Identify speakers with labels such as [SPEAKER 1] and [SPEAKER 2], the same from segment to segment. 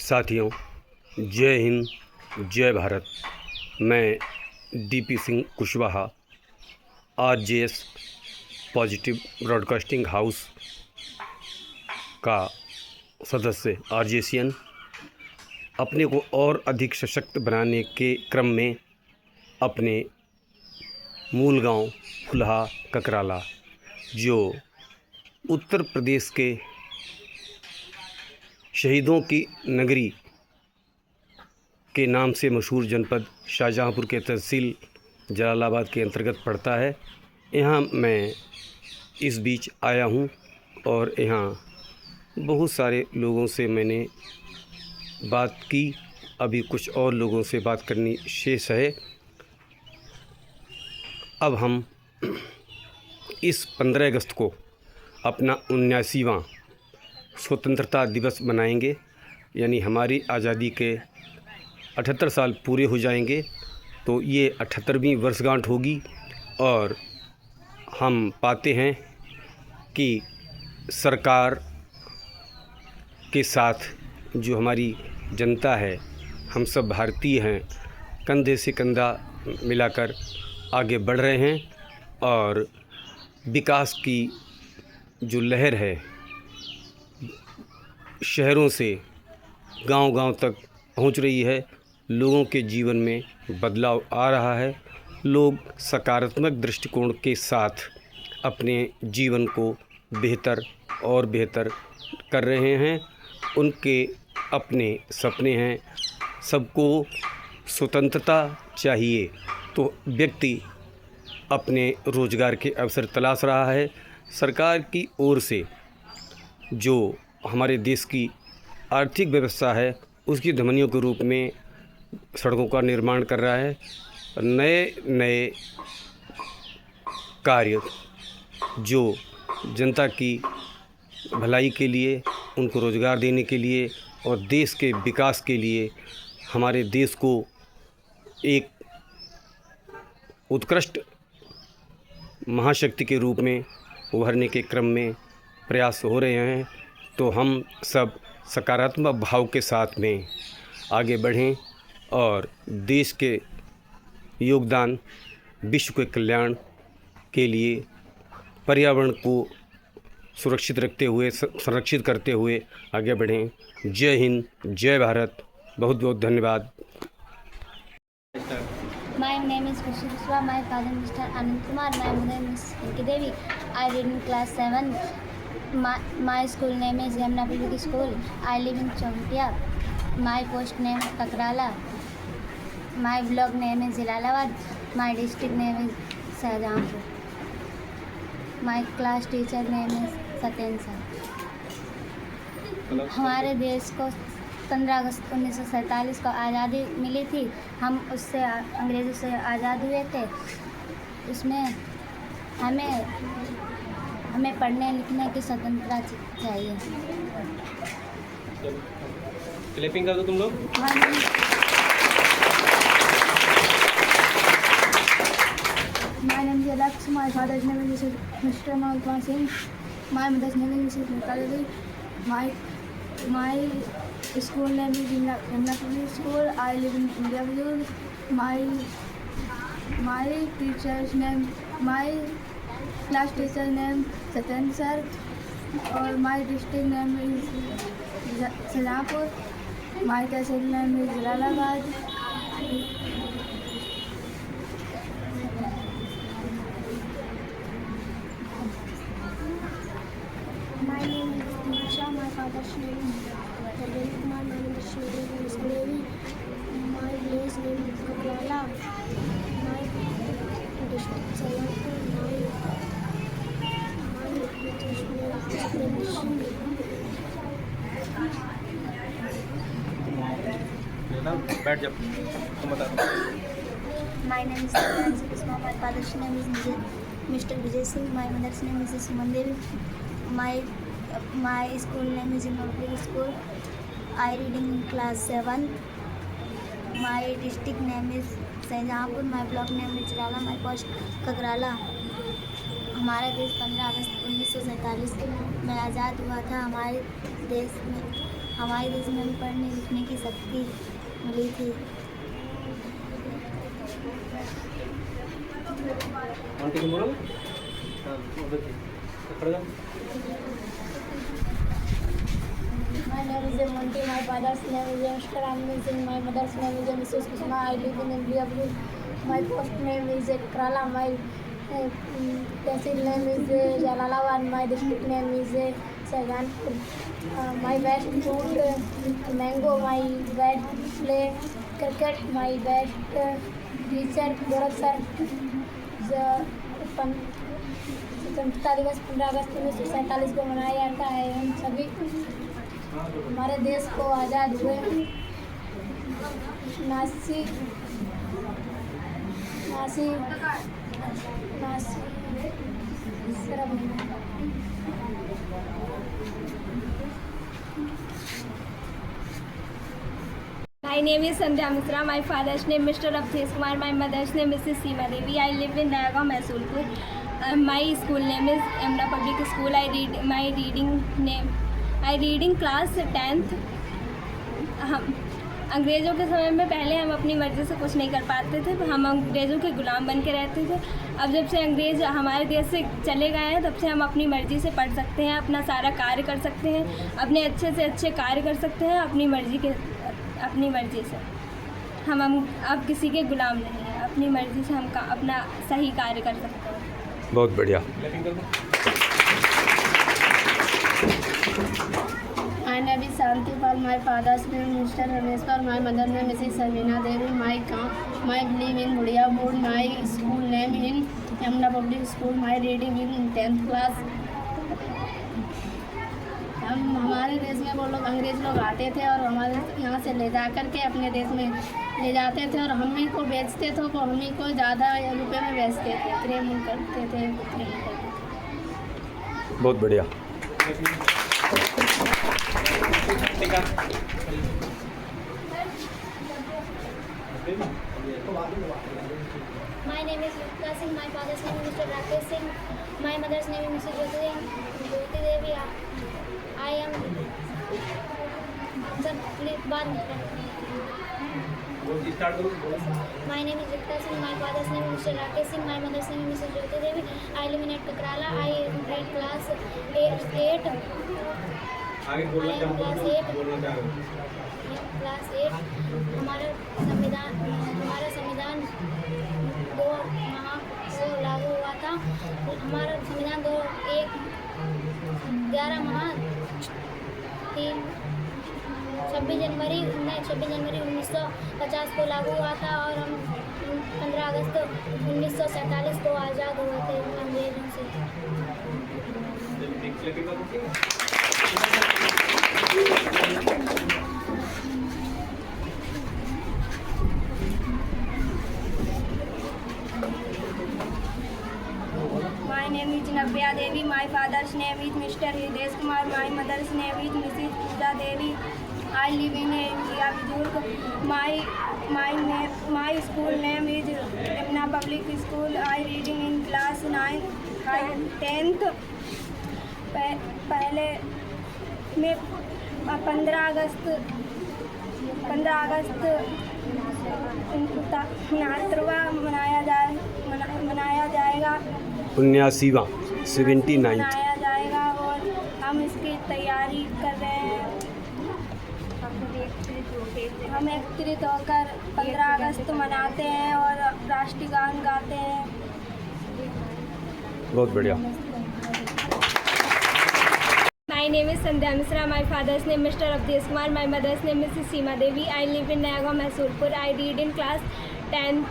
[SPEAKER 1] साथियों, जय हिंद, जय भारत। मैं DP Singh Kushwaha, RJS positive broadcasting house का सदस्य आरजेसियन, अपने को और अधिक सशक्त बनाने के क्रम में अपने मूल गांव फुलहा ककराला, जो उत्तर प्रदेश के शहीदों की नगरी के नाम से मशहूर जनपद शाहजहाँपुर के तहसील जलालाबाद के अंतर्गत पड़ता है। यहाँ मैं इस बीच आया हूँ और यहाँ बहुत सारे लोगों से मैंने बात की। अभी कुछ और लोगों से बात करनी शेष है। अब हम इस 15 अगस्त को अपना 79वां स्वतंत्रता दिवस मनाएंगे, यानी हमारी आज़ादी के 78 साल पूरे हो जाएंगे। तो ये 78वीं वर्षगांठ होगी और हम पाते हैं कि सरकार के साथ जो हमारी जनता है, हम सब भारतीय हैं, कंधे से कंधा मिलाकर आगे बढ़ रहे हैं और विकास की जो लहर है शहरों से गांव-गांव तक पहुंच रही है। लोगों के जीवन में बदलाव आ रहा है। लोग सकारात्मक दृष्टिकोण के साथ अपने जीवन को बेहतर और बेहतर कर रहे हैं। उनके अपने सपने हैं। सबको स्वतंत्रता चाहिए, तो व्यक्ति अपने रोज़गार के अवसर तलाश रहा है। सरकार की ओर से जो हमारे देश की आर्थिक व्यवस्था है, उसकी धमनियों के रूप में सड़कों का निर्माण कर रहा है। नए नए कार्य जो जनता की भलाई के लिए, उनको रोज़गार देने के लिए और देश के विकास के लिए, हमारे देश को एक उत्कृष्ट महाशक्ति के रूप में उभरने के क्रम में प्रयास हो रहे हैं। तो हम सब सकारात्मक भाव के साथ में आगे बढ़ें और देश के योगदान, विश्व के कल्याण के लिए, पर्यावरण को सुरक्षित रखते हुए, संरक्षित करते हुए आगे बढ़ें। जय हिंद, जय भारत। बहुत बहुत धन्यवाद।
[SPEAKER 2] My name is Kushi Kuswa. My father Mr. Anand Kumar. My mother Miss Pinky Devi. I read in class 7. My school name is Yamuna Public School. I live in Chomtia. My post name is Kakrala. My blog name is Jalalabad. My district name is Shahjahanpur. My class teacher name is Satyen sir. हमारे देश को 15 अगस्त 1947 को आज़ादी मिली थी। हम उससे अंग्रेज़ों से आज़ाद हुए थे। उसमें हमें पढ़ने लिखने की स्वतंत्रता चाहिए।
[SPEAKER 3] क्लैपिंग कर दो तुम लोग।
[SPEAKER 2] My name is Alex. My father's name is Mr. Malpan Singh. My mother's name is Mrs. Natalie. My school name is Yamuna Public School. I live in India View. My teacher's name, my class teacher name Satyen sir, और my district name is Shahjahanpur. My tehsil name is Jalalabad. My name is Diksha. My father's name is Rajesh Kumar. My name is Shri. My village name is Kakrala. My district Shahjahanpur.
[SPEAKER 3] बैठ जा, तुम बता।
[SPEAKER 2] My name is Kusma. My father's name is Mr. Vijay Singh. My mother's name is Suman Devi. My school name is Public School. I read in class 7. My district name is Shahjahanpur. My block name is Chirala. My post Kakrala. हमारा देश 15 अगस्त 1947 में आज़ाद हुआ था। हमारे देश में हमारे देश में पढ़ने लिखने की शक्ति मिली थी।
[SPEAKER 3] आंटी को बोलो। हाँ, उधर थी। खड़ा जाओ।
[SPEAKER 2] My name is Monty. My father's name is Mr. Anand Singh. My mother's name is Mrs. Kushma. I live in India. My post name is Kerala. My tehsil name is Jalalabad. My district name is Shahjahanpur. My best food mango. My best play cricket. My best teacher Gorak sir. स्वतंत्रता दिवस 15 अगस्त 1947 को मनाया जाता है। हम सभी हमारे देश को आज़ाद हुए 89
[SPEAKER 4] My name is Sandhya Misra. My father's name Mr. Abdhesh Kumar. My mother's name Mrs. Seema Devi. I live in Nayagaon, Maisulpur. My school name is Yamuna Public School. I read in class 10th. हम अंग्रेज़ों के समय में पहले हम अपनी मर्ज़ी से कुछ नहीं कर पाते थे, हम अंग्रेज़ों के ग़ुलाम बन के रहते थे। अब जब से अंग्रेज़ हमारे देश से चले गए हैं, तब से हम अपनी मर्ज़ी से पढ़ सकते हैं, अपना सारा कार्य कर सकते हैं, अपने अच्छे से अच्छे कार्य कर सकते हैं अपनी मर्ज़ी से। हम अब किसी के ग़ुलाम नहीं हैं, अपनी मर्ज़ी से हम अपना सही कार्य कर सकते हैं।
[SPEAKER 1] बहुत बढ़िया।
[SPEAKER 2] My name is Shanti Pal. My father's name is Mr. Ramesh Pal. My mother's name is Sabina Devi. My live in Budia Board. My school name in Yamuna Public School. My reading in 10th class. हमारे देश में वो लोग अंग्रेज़ लोग आते थे और हमारे यहाँ से ले जा कर के अपने देश में ले जाते थे और हम ही को बेचते थे, तो हम ही को ज़्यादा रुपए में बेचते थे, प्रेम करते थे।
[SPEAKER 1] बहुत बढ़िया।
[SPEAKER 2] My name is Yukta Singh. My father's name is Mr. Rakesh Singh. My mother's name is Mrs. Jyoti Devi. I am My name is Yukta Singh. My father's name is Mr. Rakesh Singh. My mother's name is Mrs. Jyoti Devi. I live in Kakrala. I read class 8. Class 8। हमारा संविधान 2 माह से लागू हुआ था। हमारा संविधान 11 माह 26 जनवरी 1950 को लागू हुआ था और हम 15 अगस्त 1947 को आज़ाद हुए थे अंग्रेजों से।
[SPEAKER 4] My name is Navya Devi. My father's name is Mr. Hridesh Kumar. My mother's name is Mrs. Pooja Devi. I live in India, Budurg. My school name is Yamuna Public School. I reading in class 9, 10th. पहले में 15 अगस्त 69वां मनाया जाएगा
[SPEAKER 1] 79वां 79th
[SPEAKER 4] मनाया जाएगा और हम इसकी तैयारी कर रहे हैं। हम एकत्रित होकर 15 अगस्त मनाते हैं और राष्ट्रीय गान गाते हैं।
[SPEAKER 1] बहुत बढ़िया।
[SPEAKER 4] My name is Sandhya Misra. My father's name Mr. Abdhesh Kumar. My mother's name Mrs. Seema Devi. I live in Nayagaon, Maisulpur. I read in class 10th.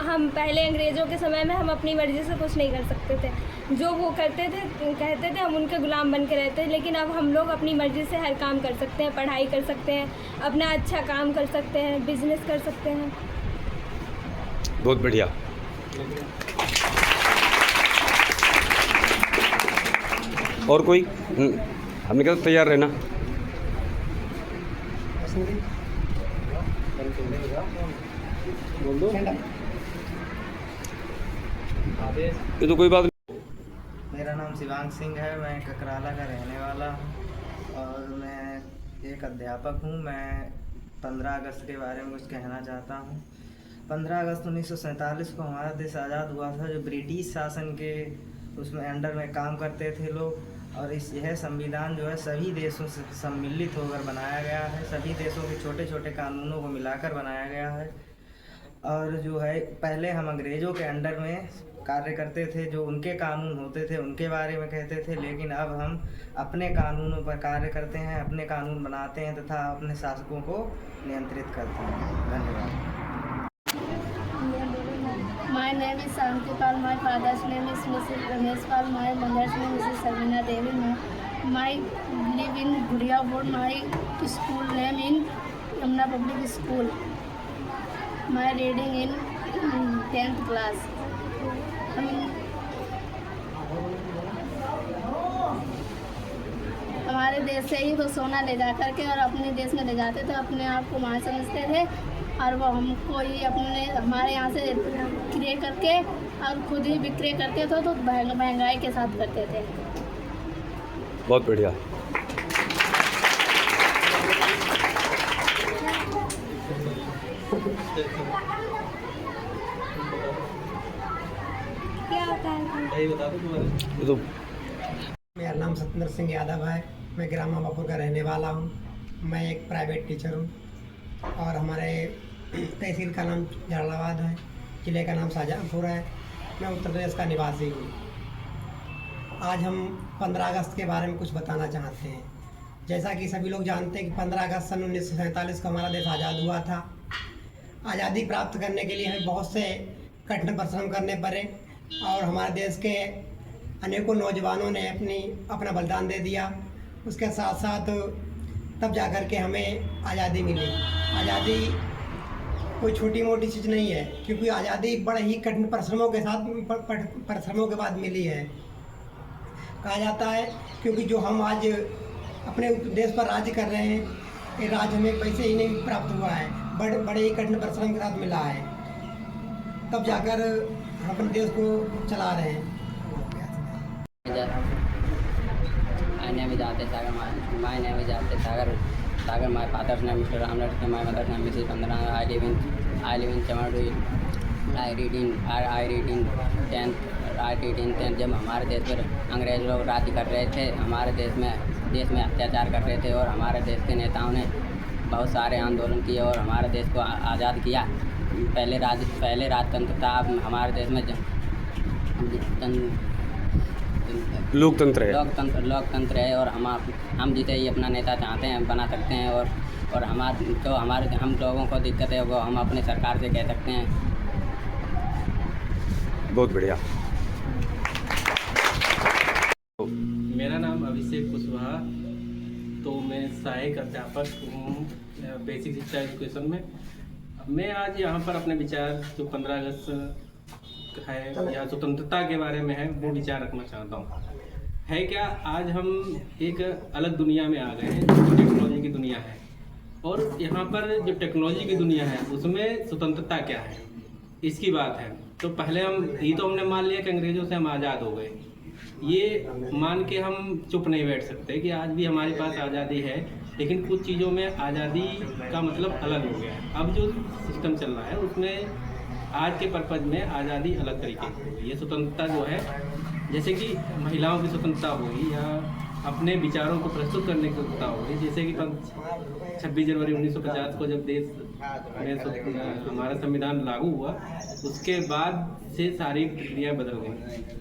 [SPEAKER 4] हम पहले अंग्रेज़ों के समय में हम अपनी मर्ज़ी से कुछ नहीं कर सकते थे, जो वो कहते थे हम उनके ग़ुलाम बन के रहते थे। लेकिन अब हम लोग अपनी मर्ज़ी से हर काम कर सकते हैं, पढ़ाई कर सकते हैं, अपना अच्छा काम कर सकते हैं, बिजनेस कर सकते हैं।
[SPEAKER 1] बहुत बढ़िया। और कोई हमने कहा तैयार रहना।
[SPEAKER 3] बोल दो।
[SPEAKER 1] ये तो कोई बात नहीं।
[SPEAKER 5] मेरा नाम शिवांग सिंह है, मैं ककराला का रहने वाला हूँ एक अध्यापक हूँ। मैं 15 अगस्त के बारे में कुछ कहना चाहता हूँ। 15 अगस्त 1947 को हमारा देश आज़ाद हुआ था, जो ब्रिटिश शासन के उसमें अंडर में काम करते थे लोग। और यह संविधान जो है सभी देशों से सम्मिलित होकर बनाया गया है। सभी देशों के छोटे छोटे कानूनों को मिलाकर बनाया गया है। और जो है पहले हम अंग्रेज़ों के अंडर में कार्य करते थे, जो उनके कानून होते थे उनके बारे में कहते थे, लेकिन अब हम अपने कानूनों पर कार्य करते हैं, अपने कानून बनाते हैं तथा अपने शासकों को नियंत्रित करते हैं। धन्यवाद।
[SPEAKER 6] My name is Shanti Pal. My father's name is Mrs. Ramesh Pal. My mother's name is Sabina Devi. My live in Guria Road. My school name in Yamuna Public School. My reading in 10th class. हमारे देश से ही वो सोना ले जा करके और अपने देश में ले जाते थे, अपने आप को वहाँ समझते थे और वो हमको ही अपने हमारे यहाँ से क्रय करके और खुद ही विक्रय करते थे, तो महंगाई के साथ करते थे।
[SPEAKER 1] बहुत बढ़िया।
[SPEAKER 4] क्या होता है?
[SPEAKER 3] बता दो तुम्हारे।
[SPEAKER 1] तो
[SPEAKER 7] मेरा नाम सत्येंद्र सिंह यादव है। मैं ग्राम मामापुर का रहने वाला हूँ। मैं एक प्राइवेट टीचर हूँ और हमारे तहसील का नाम झालावाड़ है, ज़िले का नाम शाहजहाँपुर है। मैं उत्तर प्रदेश का निवासी हूँ। आज हम 15 अगस्त के बारे में कुछ बताना चाहते हैं। जैसा कि सभी लोग जानते हैं कि 15 अगस्त सन 1947 को हमारा देश आज़ाद हुआ था। आज़ादी प्राप्त करने के लिए हमें बहुत से कठिन परिश्रम करने पड़े और हमारे देश के अनेकों नौजवानों ने अपना बलिदान दे दिया। उसके साथ साथ तब जाकर के हमें आज़ादी मिली। आज़ादी कोई छोटी मोटी चीज़ नहीं है, क्योंकि आज़ादी बड़े ही कठिन परिश्रमों के बाद मिली है। कहा जाता है क्योंकि जो हम आज अपने देश पर राज्य कर रहे हैं, ये राज्य हमें वैसे ही नहीं प्राप्त हुआ है, बड़े ही कठिन परिश्रम के साथ मिला है। तब जाकर हम अपने देश को चला रहे हैं।
[SPEAKER 8] My name is Ate Sagar. My father's name is Mr. Ramnath. My mother's name is Mrs. Pandana. I live in Chamardu. I read in 10th। जब हमारे देश पर अंग्रेज लोग राज्य कर रहे थे, हमारे देश में अत्याचार कर रहे थे और हमारे देश के नेताओं ने बहुत सारे आंदोलन किए और हमारे देश को आज़ाद किया। पहले राजतंत्र था, अब हमारे देश में लोकतंत्र है और हम जिसे ही अपना नेता चाहते हैं बना सकते हैं और हम लोगों को दिक्कत है वो हम अपनी सरकार से कह सकते हैं।
[SPEAKER 1] बहुत बढ़िया।
[SPEAKER 3] मेरा नाम अभिषेक कुशवाहा। तो मैं सहायक अध्यापक हूँ बेसिक शिक्षा एजुकेशन में। मैं आज यहाँ पर अपने विचार जो 15 अगस्त है या स्वतंत्रता के बारे में है वो विचार रखना चाहता हूँ। है क्या, आज हम एक अलग दुनिया में आ गए हैं जो टेक्नोलॉजी की दुनिया है, और यहाँ पर जो टेक्नोलॉजी की दुनिया है उसमें स्वतंत्रता क्या है इसकी बात है। तो पहले हमने मान लिया कि अंग्रेज़ों से हम आज़ाद हो गए। ये मान के हम चुप नहीं बैठ सकते कि आज भी हमारे पास आज़ादी है, लेकिन कुछ चीज़ों में आज़ादी का मतलब अलग हो गया है। अब जो सिस्टम चल रहा है उसमें आज के पर्पज़ में आज़ादी अलग तरीके की हुई। ये स्वतंत्रता जो है, जैसे कि महिलाओं की स्वतंत्रता हुई या अपने विचारों को प्रस्तुत करने की स्वतंत्रता हुई। जैसे कि 26 जनवरी 1950 को जब देश में हमारा संविधान लागू हुआ, उसके बाद से सारी प्रक्रियाएं बदल गई।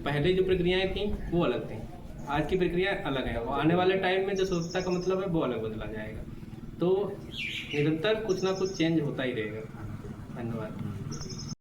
[SPEAKER 3] पहले जो प्रक्रियाएं थीं वो अलग थीं, आज की प्रक्रिया अलग है। और आने वाले टाइम में जो स्वतंत्रता का मतलब है वो अलग बदला जाएगा। तो निरंतर कुछ ना कुछ चेंज होता ही रहेगा। धन्यवाद।